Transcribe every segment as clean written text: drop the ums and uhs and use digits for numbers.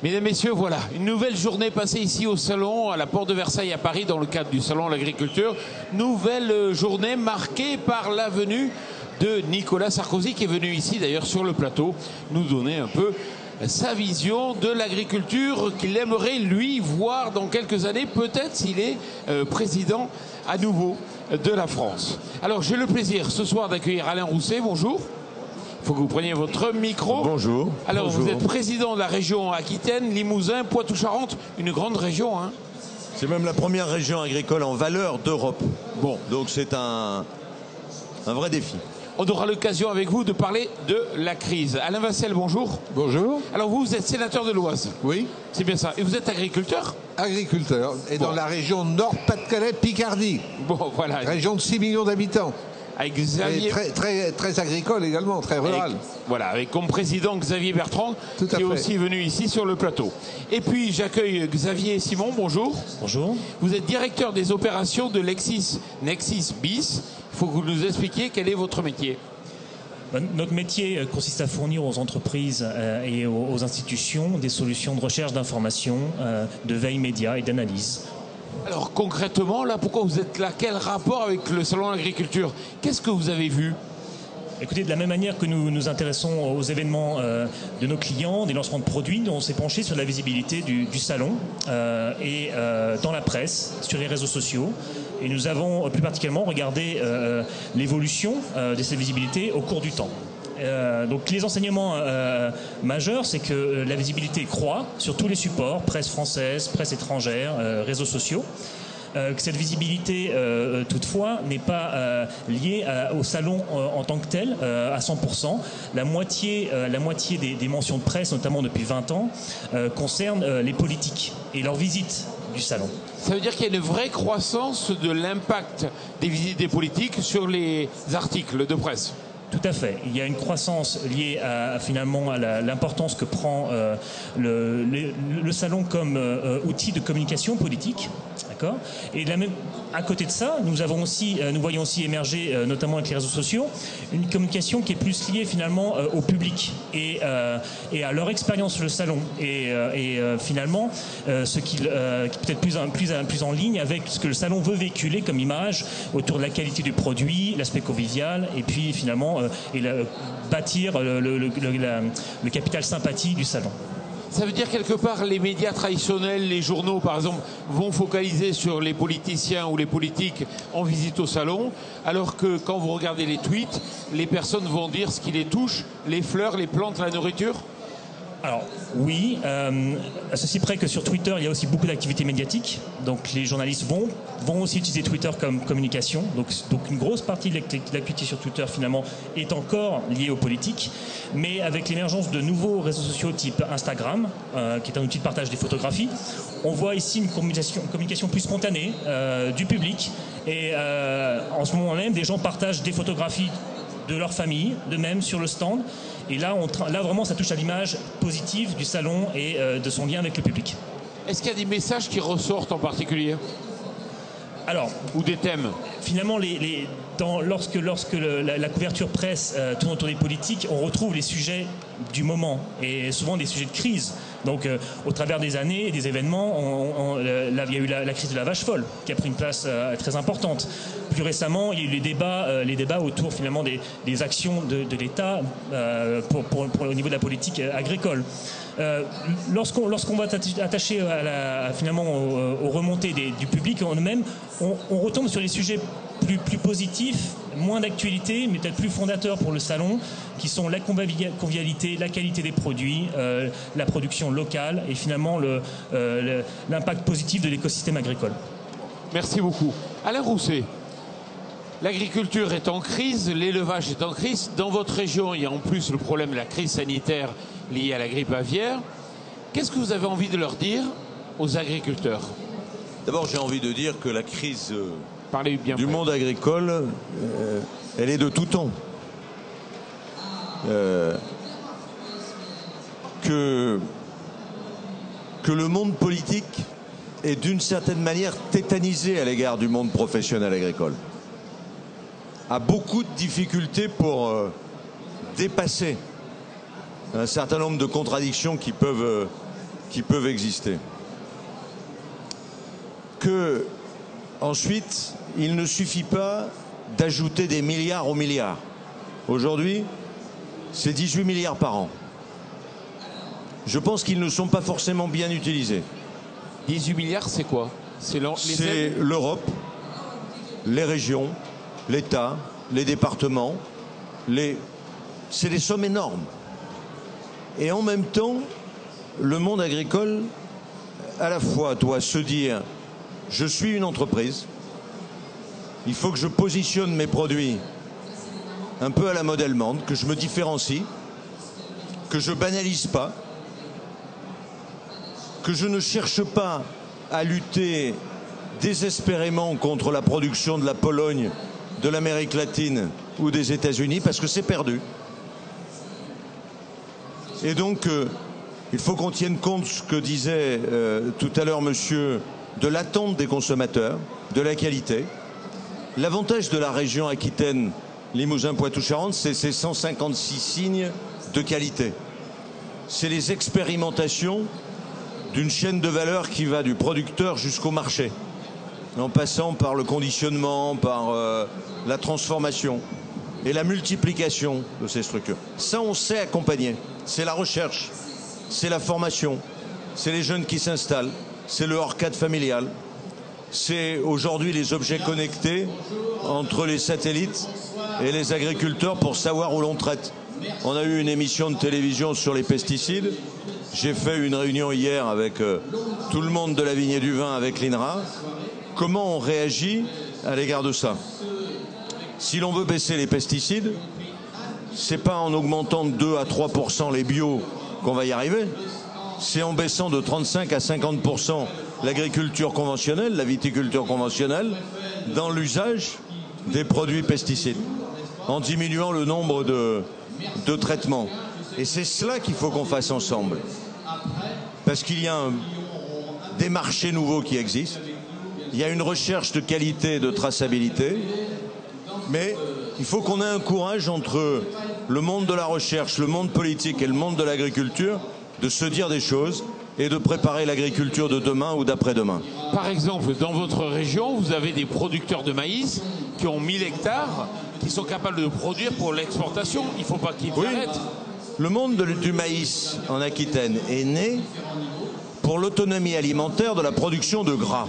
Mesdames, Messieurs, voilà, une nouvelle journée passée ici au Salon, à la Porte de Versailles à Paris, dans le cadre du Salon de l'Agriculture. Nouvelle journée marquée par la venue de Nicolas Sarkozy, qui est venu ici, d'ailleurs, sur le plateau, nous donner un peu sa vision de l'agriculture qu'il aimerait, lui, voir dans quelques années, peut-être s'il est président à nouveau de la France. Alors, j'ai le plaisir ce soir d'accueillir Alain Rousset. Bonjour. Il faut que vous preniez votre micro. Bonjour. Alors, bonjour. Vous êtes président de la région Aquitaine, Limousin, Poitou-Charentes, une grande région, hein. C'est même la première région agricole en valeur d'Europe. Bon. Donc c'est un vrai défi. On aura l'occasion avec vous de parler de la crise. Alain Vassel, bonjour. Bonjour. Alors vous êtes sénateur de l'Oise. Oui. C'est bien ça. Et vous êtes agriculteur? Agriculteur. Et dans la région Nord-Pas-de-Calais-Picardie. Bon, voilà. Région de 6 millions d'habitants. Avec Xavier... Et très agricole également, très rural. Avec comme président Xavier Bertrand, qui est aussi venu ici sur le plateau. Et puis j'accueille Xavier Simon, bonjour. Bonjour. Vous êtes directeur des opérations de Nexis BIS. Il faut que vous nous expliquiez quel est votre métier. Notre métier consiste à fournir aux entreprises et aux institutions des solutions de recherche d'information, de veille média et d'analyse. Alors concrètement, là, pourquoi vous êtes là? Quel rapport avec le Salon de l'Agriculture? Qu'est-ce que vous avez vu? Écoutez, de la même manière que nous nous intéressons aux événements de nos clients, des lancements de produits, on s'est penché sur la visibilité du salon et dans la presse, sur les réseaux sociaux. Et nous avons plus particulièrement regardé l'évolution de cette visibilité au cours du temps. Donc les enseignements majeurs, c'est que la visibilité croît sur tous les supports, presse française, presse étrangère, réseaux sociaux. Que cette visibilité, toutefois, n'est pas liée au salon en tant que tel, à 100%. La moitié des mentions de presse, notamment depuis 20 ans, concernent les politiques et leur visite du salon. Ça veut dire qu'il y a une vraie croissance de l'impact des visites des politiques sur les articles de presse? Tout à fait. Il y a une croissance liée finalement à l'importance que prend le salon comme outil de communication politique. D'accord. Et à côté de ça, nous voyons aussi émerger, notamment avec les réseaux sociaux, une communication qui est plus liée finalement au public et à leur expérience sur le salon. Et finalement, ce qui peut-être plus en ligne avec ce que le salon veut véhiculer comme image autour de la qualité du produit, l'aspect convivial, et puis finalement bâtir le capital sympathie du salon. Ça veut dire quelque part les médias traditionnels, les journaux par exemple, vont focaliser sur les politiciens ou les politiques en visite au salon, alors que quand vous regardez les tweets, les personnes vont dire ce qui les touche, les fleurs, les plantes, la nourriture? Alors oui, à ceci près que sur Twitter, il y a aussi beaucoup d'activités médiatiques. Donc les journalistes vont aussi utiliser Twitter comme communication. Donc une grosse partie de l'activité sur Twitter finalement est encore liée aux politiques. Mais avec l'émergence de nouveaux réseaux sociaux type Instagram, qui est un outil de partage des photographies, on voit ici une communication plus spontanée du public. Et en ce moment même, des gens partagent des photographies de leur famille, d'eux-mêmes sur le stand. Et là, vraiment, ça touche à l'image positive du salon et de son lien avec le public. Est-ce qu'il y a des messages qui ressortent en particulier? Alors, ou des thèmes? Finalement, lorsque la couverture presse tourne autour des politiques, on retrouve les sujets du moment et souvent des sujets de crise. Donc, au travers des années et des événements, il y a eu la crise de la vache folle qui a pris une place très importante. Plus récemment, il y a eu les débats autour finalement des actions de l'État au niveau de la politique agricole. Lorsqu'on va attacher finalement aux remontées du public en eux-mêmes, on retombe sur les sujets plus positifs, moins d'actualité, mais peut-être plus fondateurs pour le salon, qui sont la convivialité, la qualité des produits, la production locale et finalement l'impact positif de l'écosystème agricole. Merci beaucoup. Alain Rousset, l'agriculture est en crise, l'élevage est en crise. Dans votre région, il y a en plus le problème de la crise sanitaire liée à la grippe aviaire. Qu'est-ce que vous avez envie de leur dire aux agriculteurs? D'abord, j'ai envie de dire que la crise du monde agricole, elle est de tout temps. Que le monde politique est d'une certaine manière tétanisé à l'égard du monde professionnel agricole. A beaucoup de difficultés pour dépasser un certain nombre de contradictions qui peuvent qui peuvent exister. Que, ensuite, il ne suffit pas d'ajouter des milliards aux milliards. Aujourd'hui, c'est 18 milliards par an. Je pense qu'ils ne sont pas forcément bien utilisés. 18 milliards, c'est quoi? C'est l'Europe, les régions, l'État, les départements. C'est des sommes énormes. Et en même temps, le monde agricole, à la fois, doit se dire, je suis une entreprise, il faut que je positionne mes produits un peu à la mode allemande, que je me différencie, que je banalise pas, que je ne cherche pas à lutter désespérément contre la production de la Pologne, de l'Amérique latine ou des États-Unis, parce que c'est perdu. Et donc, il faut qu'on tienne compte, ce que disait tout à l'heure monsieur, de l'attente des consommateurs, de la qualité. L'avantage de la région Aquitaine, Limousin, Poitou-Charentes, c'est ces 156 signes de qualité. C'est les expérimentations d'une chaîne de valeur qui va du producteur jusqu'au marché, en passant par le conditionnement, par la transformation et la multiplication de ces structures. Ça, on sait accompagner. C'est la recherche, c'est la formation, c'est les jeunes qui s'installent, c'est le hors-cadre familial, c'est aujourd'hui les objets connectés entre les satellites et les agriculteurs pour savoir où l'on traite. On a eu une émission de télévision sur les pesticides. J'ai fait une réunion hier avec tout le monde de la vigne et du vin, avec l'INRA. Comment on réagit à l'égard de ça? Si l'on veut baisser les pesticides, c'est pas en augmentant de 2 à 3% les bio qu'on va y arriver. C'est en baissant de 35 à 50% l'agriculture conventionnelle, la viticulture conventionnelle, dans l'usage des produits pesticides, en diminuant le nombre de traitements. Et c'est cela qu'il faut qu'on fasse ensemble. Parce qu'il y a des marchés nouveaux qui existent, il y a une recherche de qualité et de traçabilité, mais il faut qu'on ait un courage entre le monde de la recherche, le monde politique et le monde de l'agriculture, de se dire des choses et de préparer l'agriculture de demain ou d'après-demain. Par exemple, dans votre région, vous avez des producteurs de maïs qui ont 1000 hectares, qui sont capables de produire pour l'exportation. Il ne faut pas qu'ils arrêtent. Le monde du maïs en Aquitaine est né pour l'autonomie alimentaire de la production de gras.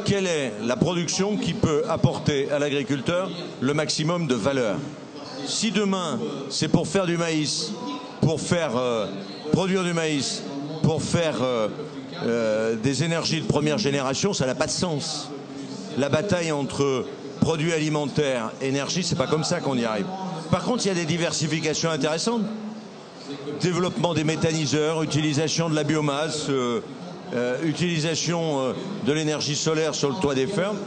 Quelle est la production qui peut apporter à l'agriculteur le maximum de valeur? Si demain, c'est pour faire du maïs, pour faire produire du maïs, pour faire des énergies de première génération, ça n'a pas de sens. La bataille entre produits alimentaires et énergie, c'est pas comme ça qu'on y arrive. Par contre, il y a des diversifications intéressantes. Développement des méthaniseurs, utilisation de la biomasse, utilisation de l'énergie solaire sur le toit des fermes.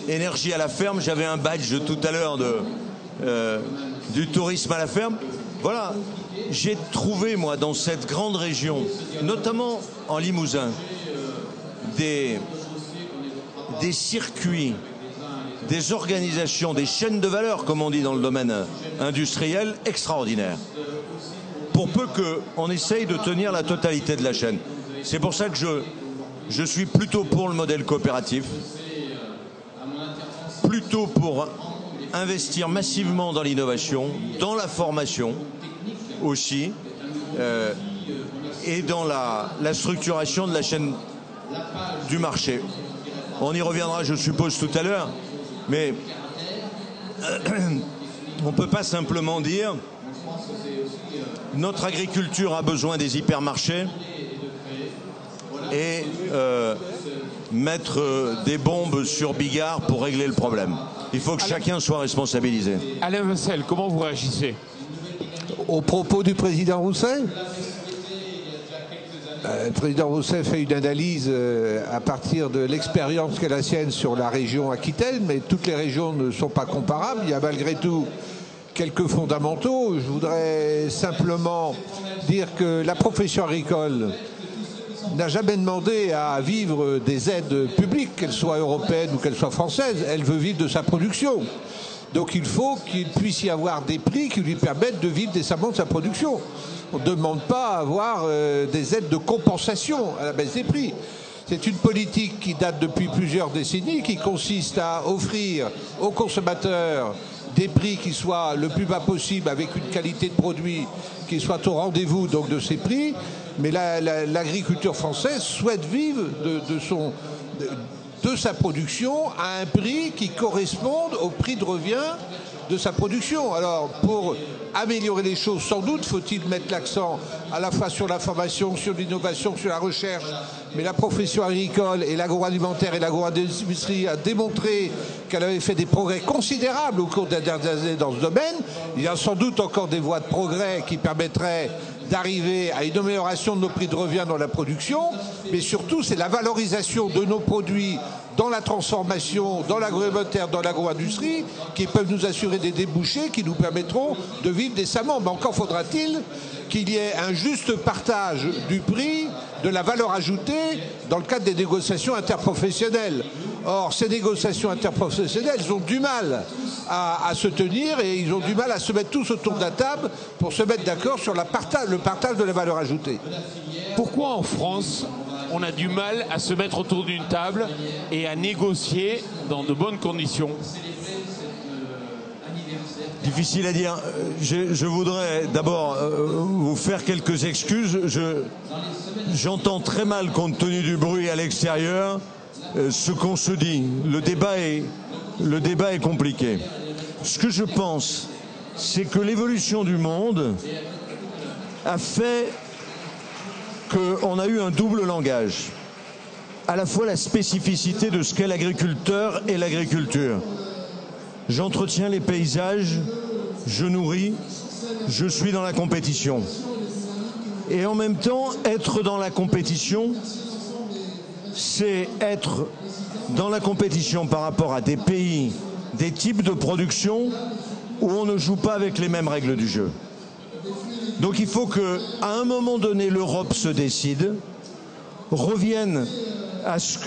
Énergie à la ferme, j'avais un badge tout à l'heure du tourisme à la ferme. Voilà, j'ai trouvé, moi, dans cette grande région, notamment en Limousin, des circuits, des organisations, des chaînes de valeur, comme on dit dans le domaine industriel, extraordinaires. Pour peu qu'on essaye de tenir la totalité de la chaîne. C'est pour ça que je suis plutôt pour le modèle coopératif, plutôt pour investir massivement dans l'innovation, dans la formation aussi, et dans la structuration de la chaîne du marché. On y reviendra, je suppose, tout à l'heure, mais on ne peut pas simplement dire notre agriculture a besoin des hypermarchés et mettre des bombes sur Bigard pour régler le problème. Il faut que chacun soit responsabilisé. Alain Vincel, comment vous réagissez? Au propos du président Rousset, le président Rousset fait une analyse à partir de l'expérience qu'est la sienne sur la région Aquitaine, mais toutes les régions ne sont pas comparables. Il y a malgré tout quelques fondamentaux. Je voudrais simplement dire que la profession agricole n'a jamais demandé à vivre des aides publiques, qu'elles soient européennes ou qu'elles soient françaises. Elle veut vivre de sa production. Donc il faut qu'il puisse y avoir des prix qui lui permettent de vivre décemment de sa production. On ne demande pas à avoir des aides de compensation à la baisse des prix. C'est une politique qui date depuis plusieurs décennies, qui consiste à offrir aux consommateurs des prix qui soient le plus bas possible, avec une qualité de produit qui soit au rendez-vous donc de ces prix. Mais l'agriculture française souhaite vivre de sa production à un prix qui corresponde au prix de revient de sa production. Alors, pour améliorer les choses, sans doute faut-il mettre l'accent à la fois sur la formation, sur l'innovation, sur la recherche, mais la profession agricole et l'agroalimentaire et l'agroindustrie a démontré qu'elle avait fait des progrès considérables au cours des dernières années dans ce domaine. Il y a sans doute encore des voies de progrès qui permettraient d'arriver à une amélioration de nos prix de revient dans la production, mais surtout c'est la valorisation de nos produits dans la transformation, dans l'agroalimentaire, dans l'agro-industrie, qui peuvent nous assurer des débouchés qui nous permettront de vivre décemment. Mais encore faudra-t-il qu'il y ait un juste partage du prix, de la valeur ajoutée, dans le cadre des négociations interprofessionnelles. Or, ces négociations interprofessionnelles, elles ont du mal à se tenir et ils ont du mal à se mettre tous autour de la table pour se mettre d'accord sur le partage de la valeur ajoutée. Pourquoi en France, on a du mal à se mettre autour d'une table et à négocier dans de bonnes conditions? Difficile à dire. Je voudrais d'abord vous faire quelques excuses. J'entends très mal, compte tenu du bruit à l'extérieur, ce qu'on se dit. Le débat est compliqué. Ce que je pense, c'est que l'évolution du monde a fait qu'on a eu un double langage. À la fois la spécificité de ce qu'est l'agriculteur et l'agriculture. J'entretiens les paysages, je nourris, je suis dans la compétition. Et en même temps, être dans la compétition, c'est être dans la compétition par rapport à des pays, des types de production où on ne joue pas avec les mêmes règles du jeu. Donc il faut qu'à un moment donné, l'Europe se décide, revienne à ce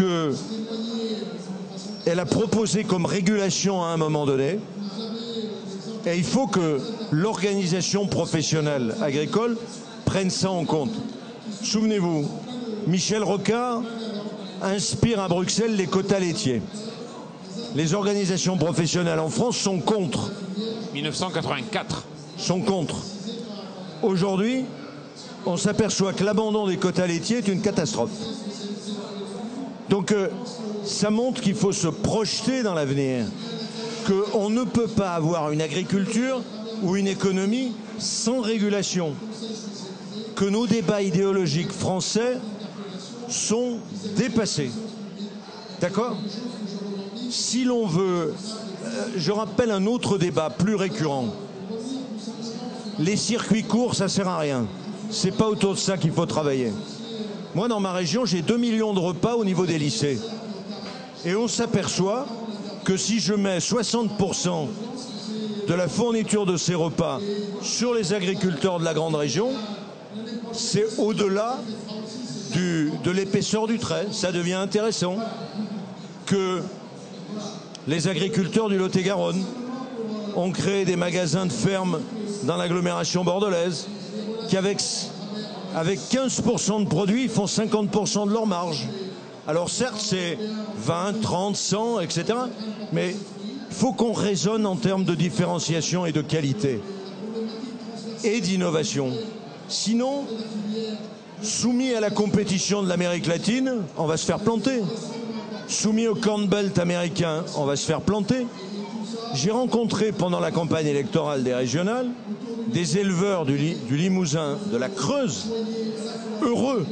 qu'elle a proposé comme régulation à un moment donné, et il faut que l'organisation professionnelle agricole prenne ça en compte. Souvenez-vous, Michel Rocard inspire à Bruxelles les quotas laitiers. Les organisations professionnelles en France sont contre. 1984. Sont contre. Aujourd'hui, on s'aperçoit que l'abandon des quotas laitiers est une catastrophe. Donc, ça montre qu'il faut se projeter dans l'avenir, qu'on ne peut pas avoir une agriculture ou une économie sans régulation, que nos débats idéologiques français sont dépassés. D'accord ? Si l'on veut... je rappelle un autre débat plus récurrent. Les circuits courts, ça sert à rien. C'est pas autour de ça qu'il faut travailler. Moi, dans ma région, j'ai 2 millions de repas au niveau des lycées. Et on s'aperçoit que si je mets 60% de la fourniture de ces repas sur les agriculteurs de la grande région, c'est au-delà de l'épaisseur du trait. Ça devient intéressant que les agriculteurs du Lot-et-Garonne ont créé des magasins de ferme dans l'agglomération bordelaise qui, avec 15% de produits, font 50% de leur marge. Alors certes, c'est 20, 30, 100, etc. Mais il faut qu'on raisonne en termes de différenciation et de qualité et d'innovation. Sinon, soumis à la compétition de l'Amérique latine, on va se faire planter. Soumis au Corn Belt américain, on va se faire planter. J'ai rencontré pendant la campagne électorale des régionales des éleveurs du Limousin, de la Creuse, heureux,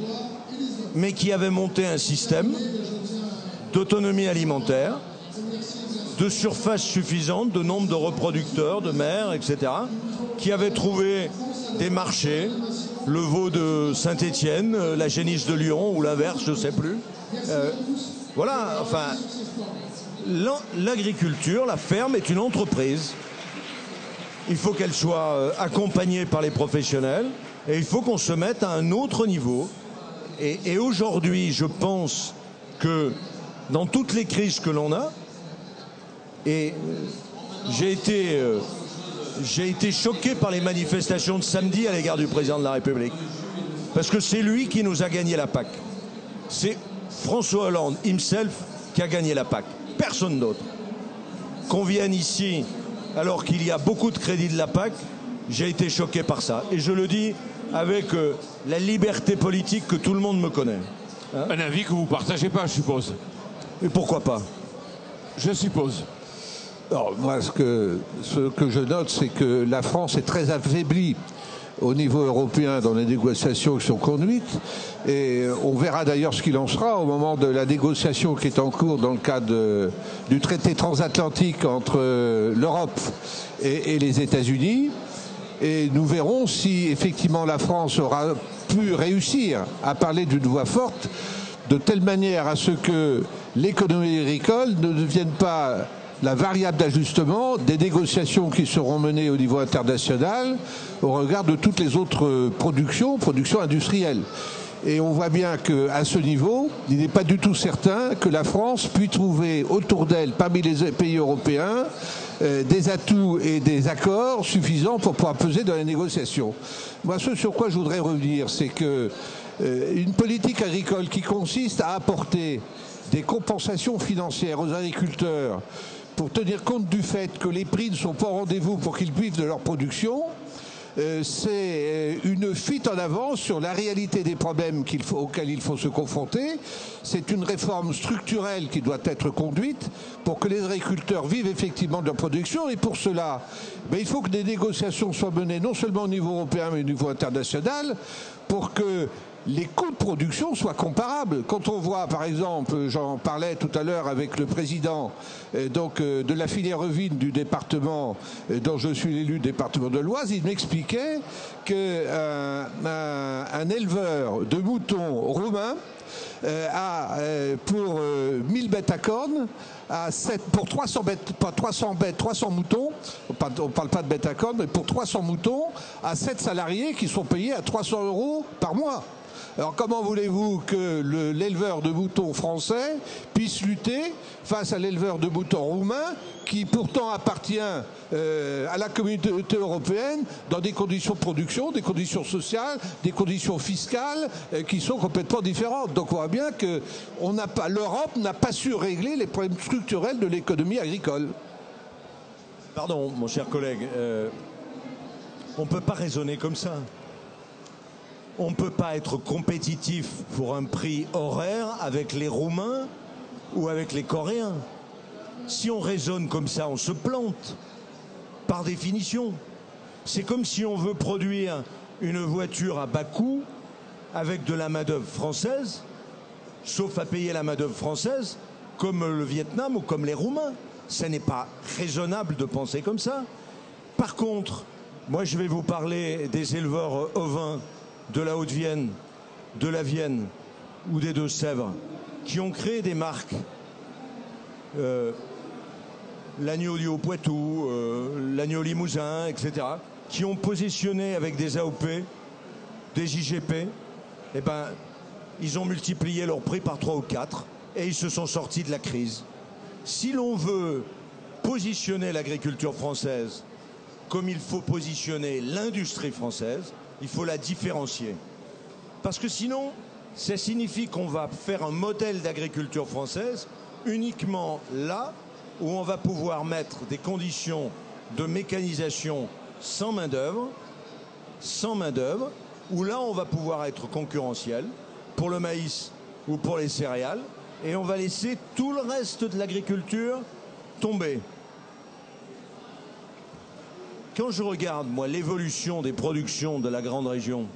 mais qui avaient monté un système d'autonomie alimentaire, de surface suffisante, de nombre de reproducteurs, de mères, etc., qui avaient trouvé des marchés, le veau de Saint-Étienne, la génisse de Lyon, ou l'inverse, je ne sais plus. Voilà, enfin, l'agriculture, la ferme est une entreprise. Il faut qu'elle soit accompagnée par les professionnels et il faut qu'on se mette à un autre niveau. Et aujourd'hui, je pense que dans toutes les crises que l'on a, et j'ai été j'ai été choqué par les manifestations de samedi à l'égard du président de la République. Parce que c'est lui qui nous a gagné la PAC. C'est François Hollande himself qui a gagné la PAC. Personne d'autre. Qu'on vienne ici alors qu'il y a beaucoup de crédits de la PAC, j'ai été choqué par ça. Et je le dis avec la liberté politique que tout le monde me connaît. Hein? Un avis que vous ne partagez pas, je suppose. Et pourquoi pas? Je suppose. Alors, moi, ce que je note, c'est que la France est très affaiblie au niveau européen dans les négociations qui sont conduites. Et on verra d'ailleurs ce qu'il en sera au moment de la négociation qui est en cours dans le cadre du traité transatlantique entre l'Europe et les États-Unis. Et nous verrons si effectivement la France aura pu réussir à parler d'une voix forte de telle manière à ce que l'économie agricole ne devienne pas la variable d'ajustement des négociations qui seront menées au niveau international au regard de toutes les autres productions industrielles. Et on voit bien qu'à ce niveau, il n'est pas du tout certain que la France puisse trouver autour d'elle, parmi les pays européens, des atouts et des accords suffisants pour pouvoir peser dans les négociations. Moi, ce sur quoi je voudrais revenir, c'est que une politique agricole qui consiste à apporter des compensations financières aux agriculteurs pour tenir compte du fait que les prix ne sont pas au rendez-vous pour qu'ils vivent de leur production, c'est une fuite en avant sur la réalité des problèmes auxquels il faut se confronter. C'est une réforme structurelle qui doit être conduite pour que les agriculteurs vivent effectivement de leur production. Et pour cela, il faut que des négociations soient menées non seulement au niveau européen mais au niveau international pour que les coûts de production soient comparables. Quand on voit, par exemple, j'en parlais tout à l'heure avec le président de la filière ovine du département dont je suis l'élu, département de l'Oise, il m'expliquait qu'un éleveur de moutons roumains a pour 1000 bêtes à cornes, pour 300 moutons, on ne parle pas de bêtes à cornes, mais pour 300 moutons, à 7 salariés qui sont payés à 300 € par mois. Alors comment voulez-vous que l'éleveur de moutons français puisse lutter face à l'éleveur de moutons roumain qui pourtant appartient à la communauté européenne dans des conditions de production, des conditions sociales, des conditions fiscales qui sont complètement différentes. Donc on voit bien que l'Europe n'a pas su régler les problèmes structurels de l'économie agricole. Pardon, mon cher collègue, on ne peut pas raisonner comme ça. On ne peut pas être compétitif pour un prix horaire avec les Roumains ou avec les Coréens. Si on raisonne comme ça, on se plante, par définition. C'est comme si on veut produire une voiture à bas coût avec de la main-d'œuvre française, sauf à payer la main-d'œuvre française, comme le Vietnam ou comme les Roumains. Ce n'est pas raisonnable de penser comme ça. Par contre, moi je vais vous parler des éleveurs ovins de la Haute-Vienne, de la Vienne ou des Deux-Sèvres, qui ont créé des marques, l'agneau du Haut-Poitou, l'agneau limousin, etc., qui ont positionné avec des AOP, des IGP, eh ben, ils ont multiplié leur prix par 3 ou 4 et ils se sont sortis de la crise. Si l'on veut positionner l'agriculture française comme il faut positionner l'industrie française, il faut la différencier. Parce que sinon, ça signifie qu'on va faire un modèle d'agriculture française uniquement là où on va pouvoir mettre des conditions de mécanisation sans main-d'œuvre, où là on va pouvoir être concurrentiel pour le maïs ou pour les céréales, et on va laisser tout le reste de l'agriculture tomber. Quand je regarde, moi, l'évolution des productions de la grande région,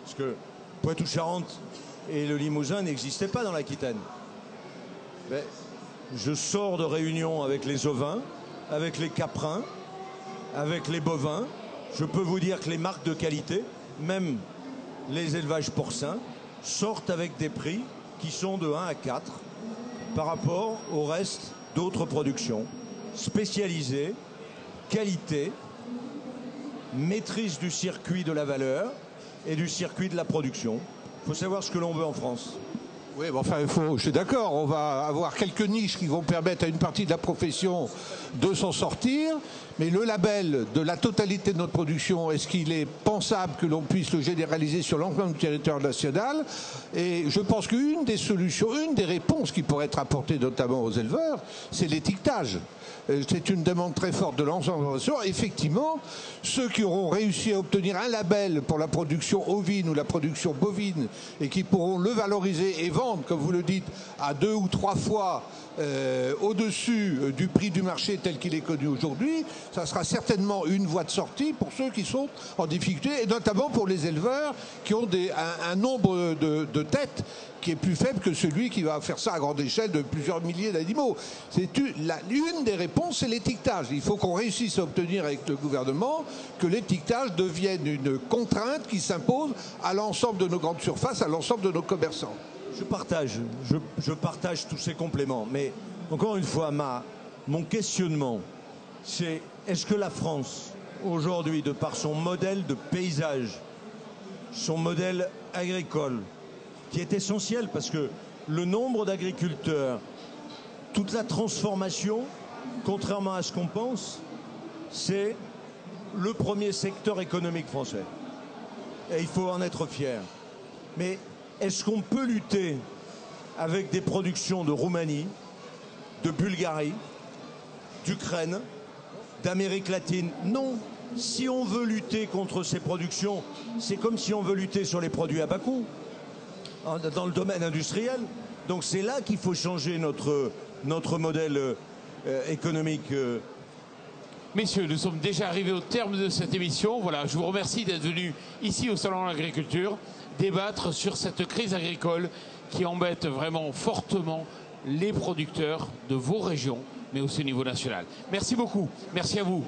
parce que Poitou-Charentes et le Limousin n'existaient pas dans l'Aquitaine. Mais je sors de réunions avec les ovins, avec les caprins, avec les bovins. Je peux vous dire que les marques de qualité, même les élevages porcins, sortent avec des prix qui sont de 1 à 4 par rapport au reste d'autres productions spécialisées, qualité, maîtrise du circuit de la valeur et du circuit de la production. Il faut savoir ce que l'on veut en France. Oui, mais enfin, je suis d'accord, on va avoir quelques niches qui vont permettre à une partie de la profession de s'en sortir, mais le label de la totalité de notre production, est-ce qu'il est pensable que l'on puisse le généraliser sur l'ensemble du territoire national? Et je pense qu'une des solutions, une des réponses qui pourrait être apportée notamment aux éleveurs, c'est l'étiquetage. C'est une demande très forte de l'ensemble de la profession. Effectivement, ceux qui auront réussi à obtenir un label pour la production ovine ou la production bovine et qui pourront le valoriser et vendre, comme vous le dites, à 2 ou 3 fois au-dessus du prix du marché tel qu'il est connu aujourd'hui, ça sera certainement une voie de sortie pour ceux qui sont en difficulté, et notamment pour les éleveurs qui ont un nombre de têtes qui est plus faible que celui qui va faire ça à grande échelle de plusieurs milliers d'animaux. Une des réponses, c'est l'étiquetage. Il faut qu'on réussisse à obtenir avec le gouvernement que l'étiquetage devienne une contrainte qui s'impose à l'ensemble de nos grandes surfaces, à l'ensemble de nos commerçants. Je partage tous ces compléments, mais encore une fois, mon questionnement, c'est est-ce que la France, aujourd'hui, de par son modèle de paysage, son modèle agricole, qui est essentiel parce que le nombre d'agriculteurs, toute la transformation, contrairement à ce qu'on pense, c'est le premier secteur économique français. Et il faut en être fier. Mais est-ce qu'on peut lutter avec des productions de Roumanie, de Bulgarie, d'Ukraine, d'Amérique latine? Non. Si on veut lutter contre ces productions, c'est comme si on veut lutter sur les produits à bas coût, dans le domaine industriel. Donc c'est là qu'il faut changer notre modèle économique. Messieurs, nous sommes déjà arrivés au terme de cette émission. Voilà, je vous remercie d'être venus ici au Salon de l'Agriculture débattre sur cette crise agricole qui embête vraiment fortement les producteurs de vos régions, mais aussi au niveau national. Merci beaucoup. Merci à vous.